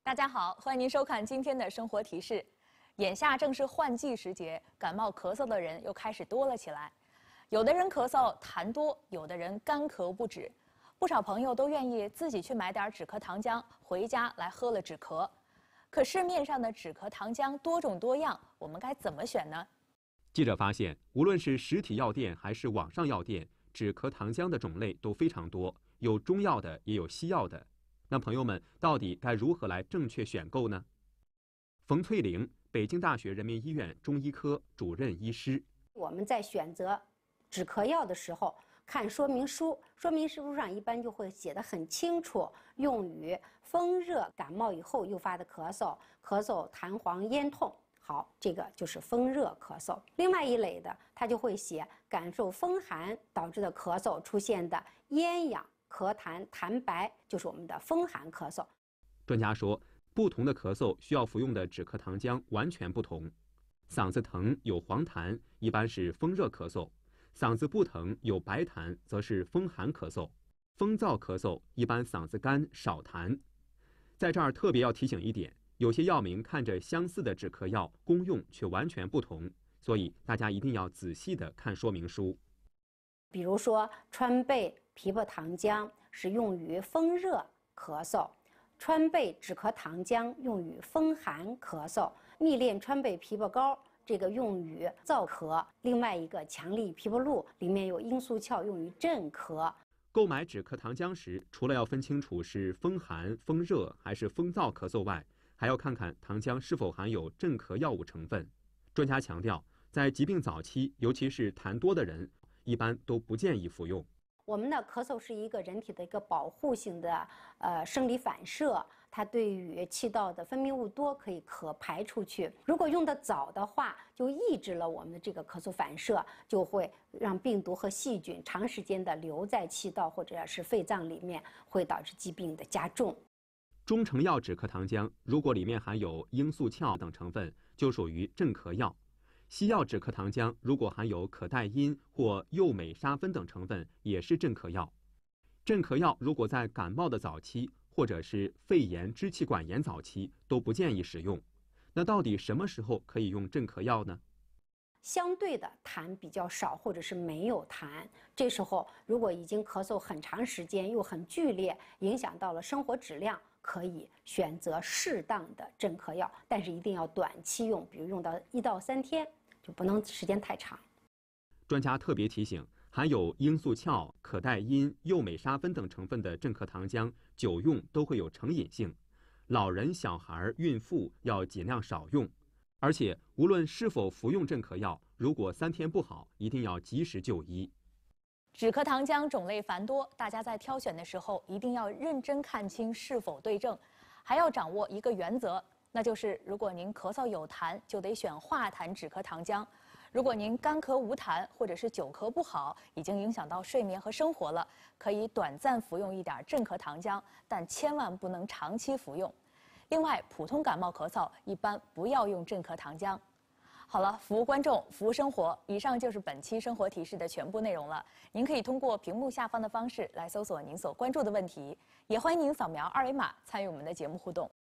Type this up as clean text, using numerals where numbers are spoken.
大家好，欢迎您收看今天的生活提示。眼下正是换季时节，感冒咳嗽的人又开始多了起来。有的人咳嗽痰多，有的人干咳不止。不少朋友都愿意自己去买点止咳糖浆，回家来喝了止咳。可市面上的止咳糖浆多种多样，我们该怎么选呢？记者发现，无论是实体药店还是网上药店，止咳糖浆的种类都非常多，有中药的，也有西药的。那朋友们到底该如何来正确选购呢？冯翠玲，北京大学人民医院中医科主任医师。我们在选择止咳药的时候，看说明书，说明书上一般就会写得很清楚，用于风热感冒以后诱发的咳嗽，咳嗽痰黄咽痛。好，这个就是风热咳嗽。另外一类的，它就会写感受风寒导致的咳嗽出现的咽痒、咳痰、痰白，就是我们的风寒咳嗽。专家说，不同的咳嗽需要服用的止咳糖浆完全不同。嗓子疼有黄痰，一般是风热咳嗽；嗓子不疼有白痰，则是风寒咳嗽。风燥咳嗽一般嗓子干少痰。在这儿特别要提醒一点，有些药名看着相似的止咳药，功用却完全不同，所以大家一定要仔细的看说明书。比如说，川贝枇杷糖浆是用于风热咳嗽，川贝止咳糖浆用于风寒咳嗽，蜜炼川贝枇杷膏这个用于燥咳，另外一个强力枇杷露里面有罂粟壳用于镇咳。购买止咳糖浆时，除了要分清楚是风寒、风热还是风燥咳嗽外，还要看看糖浆是否含有镇咳药物成分。专家强调，在疾病早期，尤其是痰多的人，一般都不建议服用。我们的咳嗽是一个人体的一个保护性的生理反射，它对于气道的分泌物多可以可排出去。如果用得早的话，就抑制了我们的这个咳嗽反射，就会让病毒和细菌长时间的留在气道或者是肺脏里面，会导致疾病的加重。中成药止咳糖浆如果里面含有罂粟壳等成分，就属于镇咳药。西药止咳糖浆如果含有可待因或右美沙芬等成分，也是镇咳药。镇咳药如果在感冒的早期，或者是肺炎、支气管炎早期，都不建议使用。那到底什么时候可以用镇咳药呢？相对的痰比较少，或者是没有痰，这时候如果已经咳嗽很长时间，又很剧烈，影响到了生活质量，可以选择适当的镇咳药，但是一定要短期用，比如用到1到3天，就不能时间太长。专家特别提醒，含有罂粟壳、可待因、右美沙芬等成分的镇咳糖浆，久用都会有成瘾性，老人、小孩、孕妇要尽量少用。而且，无论是否服用镇咳药，如果3天不好，一定要及时就医。止咳糖浆种类繁多，大家在挑选的时候一定要认真看清是否对症，还要掌握一个原则，那就是如果您咳嗽有痰，就得选化痰止咳糖浆；如果您干咳无痰，或者是久咳不好，已经影响到睡眠和生活了，可以短暂服用一点镇咳糖浆，但千万不能长期服用。另外，普通感冒咳嗽一般不要用镇咳糖浆。好了，服务观众，服务生活。以上就是本期生活提示的全部内容了。您可以通过屏幕下方的方式来搜索您所关注的问题，也欢迎您扫描2维码参与我们的节目互动。